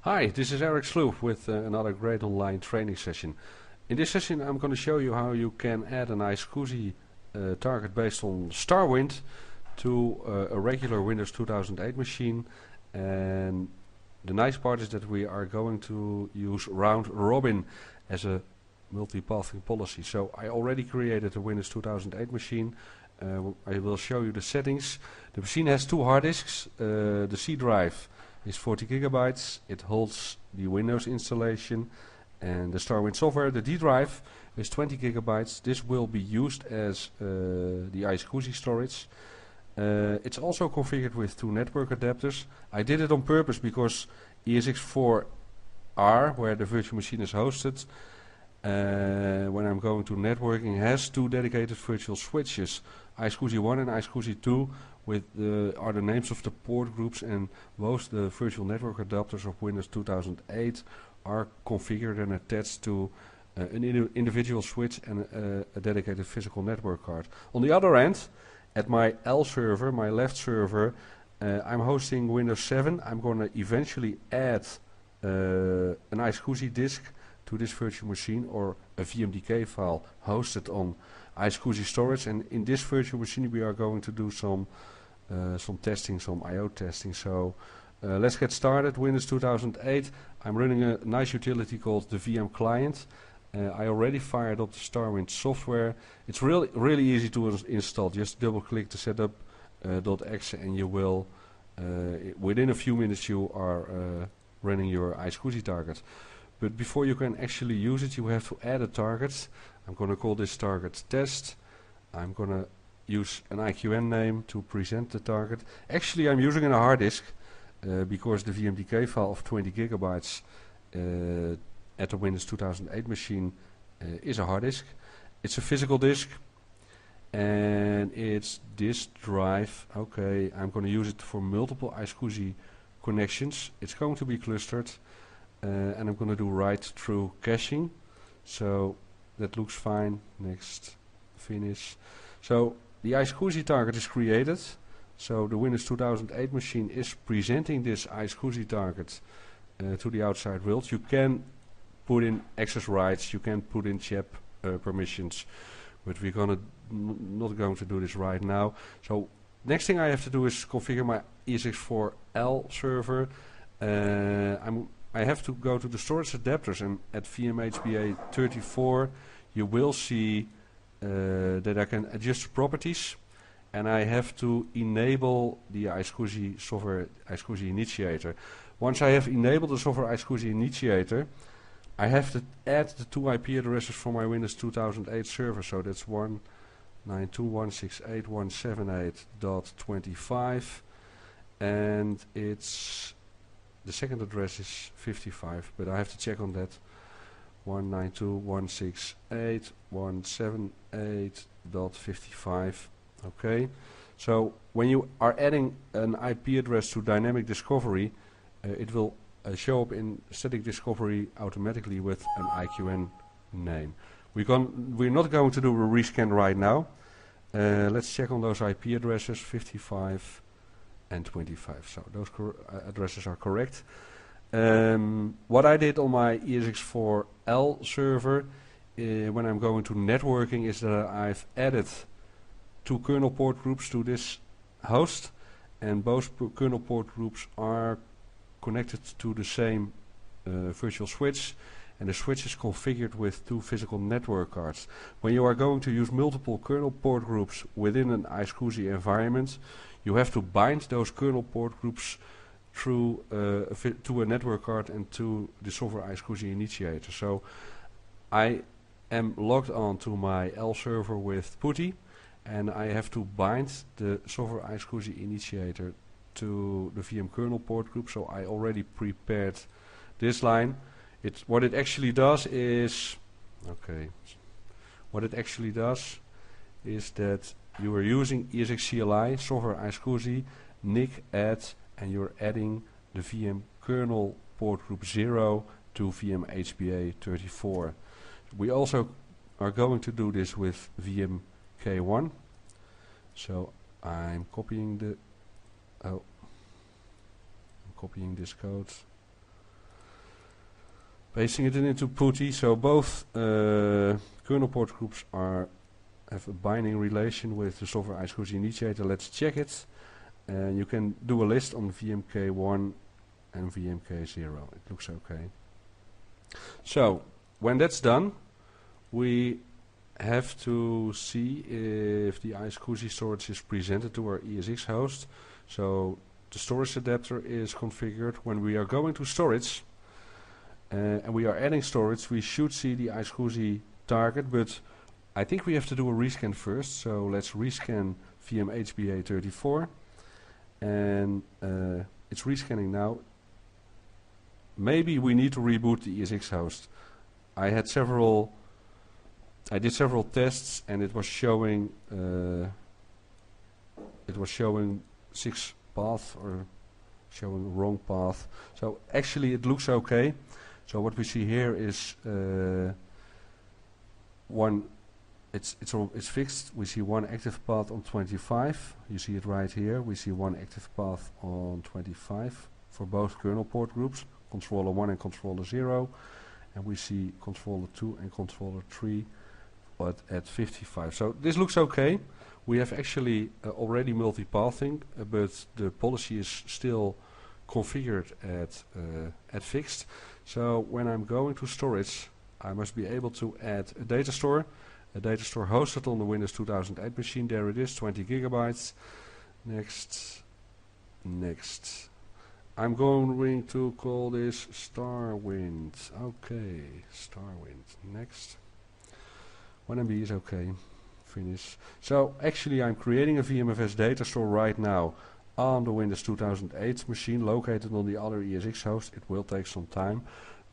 Hi, this is esxcli with another great online training session. In this session I'm going to show you how you can add an iSCSI target based on StarWind to a regular Windows 2008 machine, and the nice part is that we are going to use round robin as a multipathing policy. So I already created a Windows 2008 machine. I will show you the settings. The machine has two hard disks. The C drive is 40 gigabytes. It holds the Windows installation and the StarWind software. The D drive is 20 gigabytes. This will be used as the iSCSI storage. It's also configured with two network adapters. I did it on purpose because ESX4R, where the virtual machine is hosted, when I'm going to networking, has two dedicated virtual switches, iSCSI 1 and iSCSI 2, with are the names of the port groups, and both the virtual network adapters of Windows 2008 are configured and attached to an individual switch and a dedicated physical network card. On the other end, at my L server, my left server, I'm hosting Windows 7. I'm going to eventually add an iSCSI disk to this virtual machine, or a VMDK file hosted on iSCSI storage, and in this virtual machine we are going to do some testing, some I/O testing. So let's get started. Windows 2008. I'm running a nice utility called the VM client. I already fired up the StarWind software. It's really easy to install. Just double click the setup .exe and you will within a few minutes you are running your iSCSI target. But before you can actually use it, you have to add a target. I'm going to call this target test. I'm going to use an IQN name to present the target. Actually, I'm using a hard disk because the VMDK file of 20 gigabytes at the Windows 2008 machine is a hard disk. It's a physical disk, and it's this drive. Okay, I'm going to use it for multiple iSCSI connections. It's going to be clustered. And I'm going to do write-through caching, so that looks fine. Next, finish. So the iSCSI target is created, so the Windows 2008 machine is presenting this iSCSI target to the outside world. You can put in access rights, you can put in chat permissions, but we're not going to do this right now. So next thing I have to do is configure my ESX4L server. I have to go to the storage adapters, and at VMHBA34 you will see that I can adjust properties, and I have to enable the iSCSI software iSCSI initiator. Once I have enabled the software iSCSI initiator, I have to add the two IP addresses for my Windows 2008 server. So that's 192.168.178.25, and it's the second address is 55, but I have to check on that. 192.168.178.55. Okay, so when you are adding an IP address to dynamic discovery, it will show up in static discovery automatically with an IQN name. We're not going to do a rescan right now. Let's check on those IP addresses, 55 and 25. So those addresses are correct. What I did on my ESX4L server when I'm going to networking is that I've added two kernel port groups to this host, and both kernel port groups are connected to the same virtual switch, and the switch is configured with two physical network cards. When you are going to use multiple kernel port groups within an iSCSI environment, you have to bind those kernel port groups through to a network card and to the software iSCSI initiator. So I am logged on to my L server with PuTTY, and I have to bind the software iSCSI initiator to the VM kernel port group. So I already prepared this line. What it actually does is that you are using esxcli, software iSCSI, nick add, and you're adding the VM kernel port group 0 to VMHBA34. We also are going to do this with VMK1. So I'm copying this code. pasting it into PuTTY. So both kernel port groups have a binding relation with the software iSCSI initiator. Let's check it. And you can do a list on VMK1 and VMK0. It looks okay. So when that's done, we have to see if the iSCSI storage is presented to our ESX host. So the storage adapter is configured. When we are going to storage and we are adding storage, we should see the iSCSI target, but I think we have to do a rescan first. So let's rescan VM HBA34, and it's rescanning now. Maybe we need to reboot the ESX host. I did several tests, and it was showing 6 path, or showing wrong path. So actually it looks okay. So what we see here is it's fixed. We see one active path on 25. You see it right here. We see one active path on 25 for both kernel port groups, controller 1 and controller 0. And we see controller 2 and controller 3 but at 55. So this looks okay. We have actually already multipathing, but the policy is still configured at fixed. So when I'm going to storage, I must be able to add a data store hosted on the Windows 2008 machine. There it is, 20 gigabytes. Next. I'm going to call this StarWind. Okay, StarWind. Next. 1MB is okay. Finish. So actually I'm creating a VMFS data store right now on the Windows 2008 machine located on the other ESX host. It will take some time,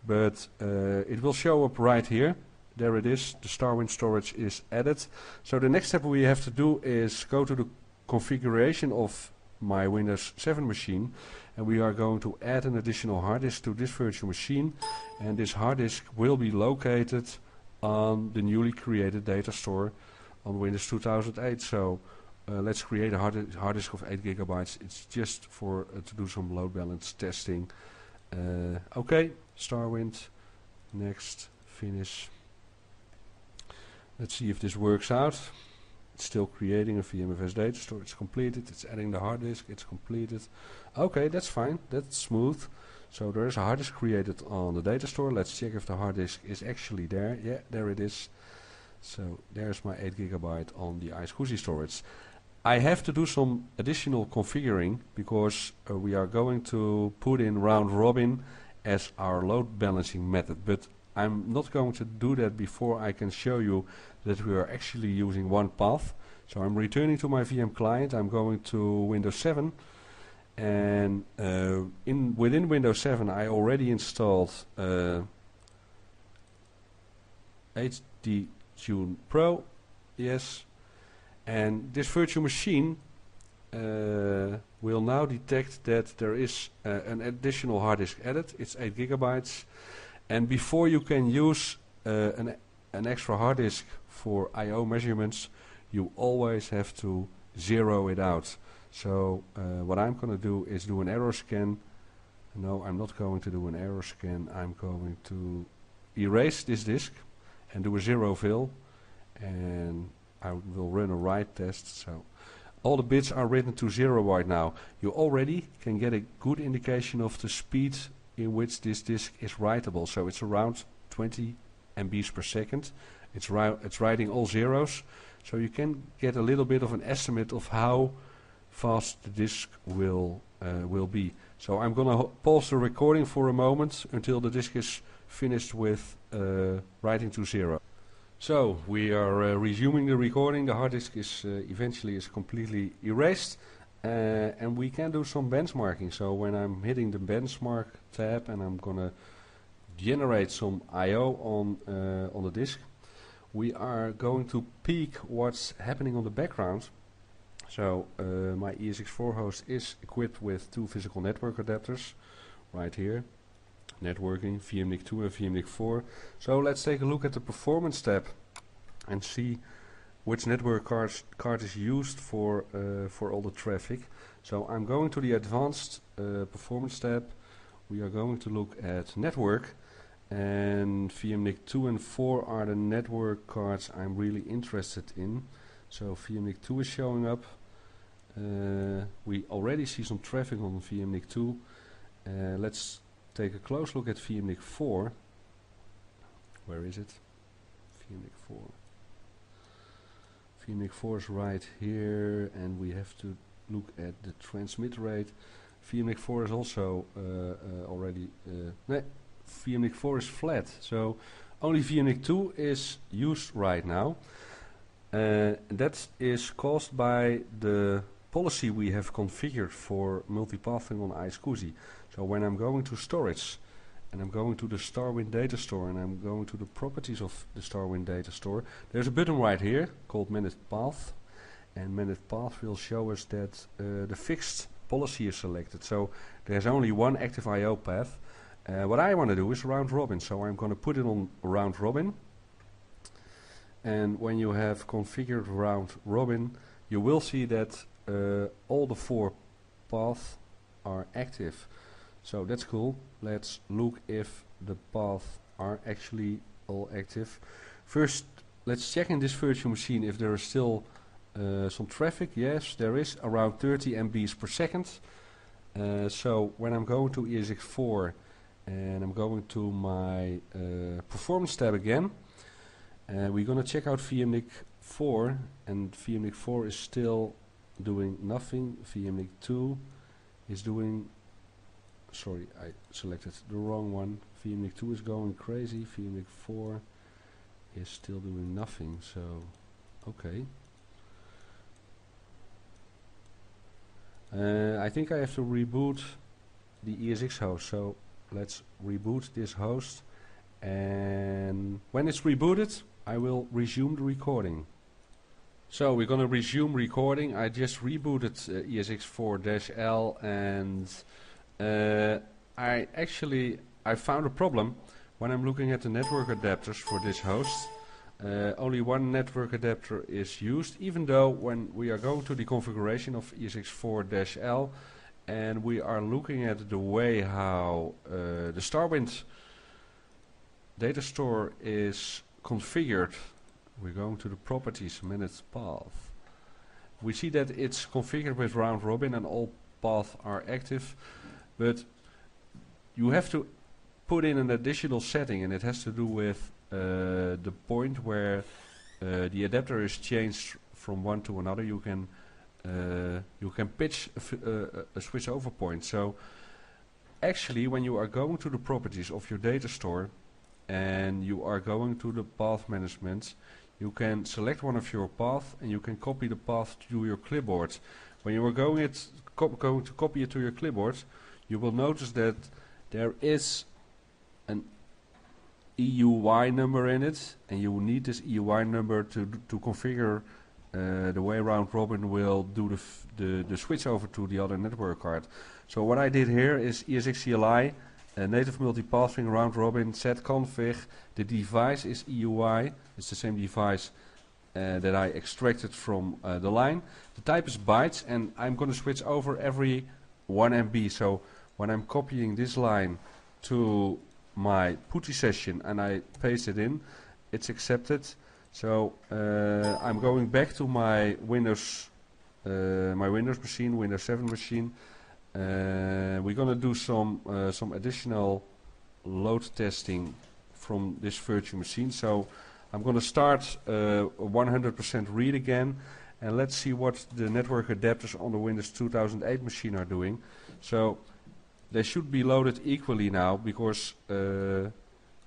but it will show up right here. There it is. The StarWind storage is added. So the next step we have to do is go to the configuration of my Windows 7 machine, and we are going to add an additional hard disk to this virtual machine, and this hard disk will be located on the newly created data store on Windows 2008. So let's create a hard disk of 8 gigabytes. It's just for to do some load balance testing. Okay, StarWind. Next. Finish. Let's see if this works out. It's still creating a VMFS data store. It's completed. It's adding the hard disk. It's completed. Okay, that's fine. That's smooth. So there is a hard disk created on the data store. Let's check if the hard disk is actually there. Yeah, there it is. So there's my 8 gigabyte on the iSCSI storage. I have to do some additional configuring because we are going to put in round robin as our load balancing method. But I'm not going to do that before I can show you that we are actually using one path. So I'm returning to my VM client. I'm going to Windows 7. And within Windows 7 I already installed HD Tune Pro, yes, and this virtual machine will now detect that there is an additional hard disk added. It's 8 gigabytes, and before you can use an extra hard disk for I/O measurements, you always have to zero it out. So what I'm going to do is do an error scan. No, I'm not going to do an error scan. I'm going to erase this disk and do a zero fill, and I will run a write test. So all the bits are written to 0 right now. You already can get a good indication of the speed in which this disk is writable. So it's around 20 MBs per second. It's writing all zeros, so you can get a little bit of an estimate of how fast the disk will be. So I'm going to pause the recording for a moment until the disk is finished with writing to 0. So we are resuming the recording. The hard disk is eventually completely erased, and we can do some benchmarking. So when I'm hitting the benchmark tab and I'm going to generate some I/O on the disk, we are going to peek what's happening on the background. So my ESX4 host is equipped with 2 physical network adapters right here. Networking, VMNIC 2 and VMNIC 4. So let's take a look at the performance tab and see which network card is used for all the traffic. So I'm going to the advanced performance tab. We are going to look at network, and VMNIC 2 and 4 are the network cards I'm really interested in. So VMNIC 2 is showing up. We already see some traffic on VMNIC 2. Let's take a close look at VMNIC 4. Where is it? VMNIC 4. VMNIC 4 is right here, and we have to look at the transmit rate. VMNIC 4 is also already... VMNIC 4 is flat, so only VMNIC 2 is used right now. That is caused by the policy we have configured for multipathing on iSCSI. So when I'm going to storage, and I'm going to the StarWind data store, and I'm going to the properties of the StarWind data store, there's a button right here called Manage Path, and Manage Path will show us that the fixed policy is selected. So there's only one active I/O path. What I want to do is round robin, so I'm going to put it on round robin. And when you have configured round robin, you will see that all the 4 paths are active. So that's cool. Let's look if the paths are actually all active. First, let's check in this virtual machine if there is still some traffic. Yes, there is around 30 MBs per second. So when I'm going to ESX4 and I'm going to my performance tab again, we're going to check out VMNIC 4, and VMNIC 4 is still doing nothing. VMNIC 2 is doing... Sorry, I selected the wrong one. VMNIC 2 is going crazy. VMNIC 4 is still doing nothing, so okay. I think I have to reboot the ESX host, so let's reboot this host, and when it's rebooted I will resume the recording. So we're gonna resume recording. I just rebooted ESX4-L, and I found a problem when I'm looking at the network adapters for this host. Only one network adapter is used, even though when we are going to the configuration of ESX4-L and we are looking at the way how the StarWind data store is configured, we're going to the properties, manage path. We see that it's configured with round robin and all paths are active, but you have to put in an additional setting, and it has to do with the point where the adapter is changed from one to another. You can pitch a switch over point. So actually, when you are going to the properties of your data store and you are going to the path management, you can select one of your paths and you can copy the path to your clipboard. When you are going to copy it to your clipboard, you will notice that there is an EUI number in it, and you need this EUI number to configure the way round robin will do the switch over to the other network card. So what I did here is esxcli, native multipathing round robin set config. The device is EUI. It's the same device that I extracted from the line. The type is bytes, and I'm going to switch over every 1 MB. So when I'm copying this line to my PuTTY session and I paste it in, it's accepted. So I'm going back to my Windows machine, Windows 7 machine. We're gonna do some additional load testing from this virtual machine. So I'm gonna start 100% read again, and let's see what the network adapters on the Windows 2008 machine are doing. So they should be loaded equally now, because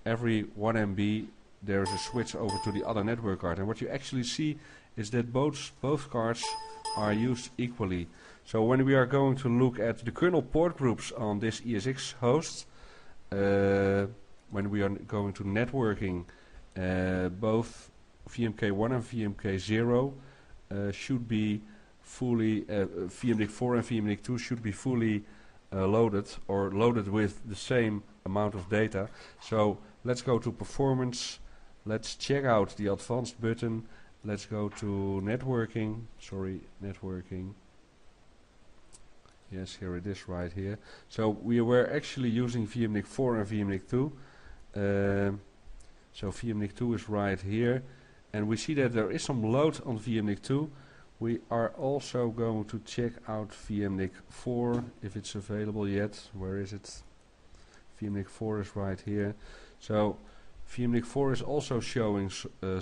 every 1 MB there's a switch over to the other network card, and what you actually see is that both cards are used equally. So when we are going to look at the kernel port groups on this ESX host, when we are going to networking, both VMK1 and VMK0 should be fully, VMNIC4 and VMNIC2 should be fully loaded, or loaded with the same amount of data. So let's go to performance, let's check out the advanced button, let's go to networking, networking. Yes, here it is right here. So we were actually using VMNIC4 and VMNIC2. So VMNIC2 is right here, and we see that there is some load on VMNIC2. We are also going to check out VMNIC4 if it's available yet. Where is it? VMNIC4 is right here. So VMNIC4 is also showing a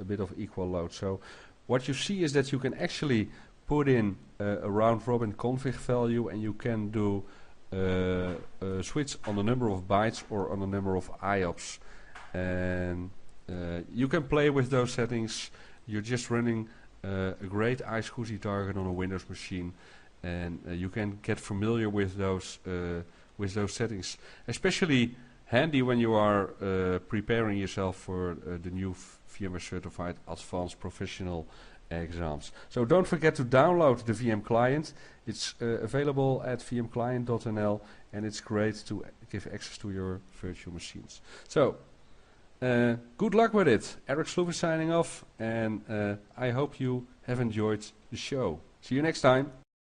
bit of equal load. So what you see is that you can actually put in a round robin config value, and you can do a switch on the number of bytes or on the number of IOPS. And you can play with those settings. You're just running a great iSCSI target on a Windows machine, and you can get familiar with those settings. Especially handy when you are preparing yourself for the new VMware Certified Advanced Professional exams. So don't forget to download the VM client. It's available at vmclient.nl, and it's great to give access to your virtual machines. So good luck with it. Eric Sloeve signing off, and I hope you have enjoyed the show. See you next time.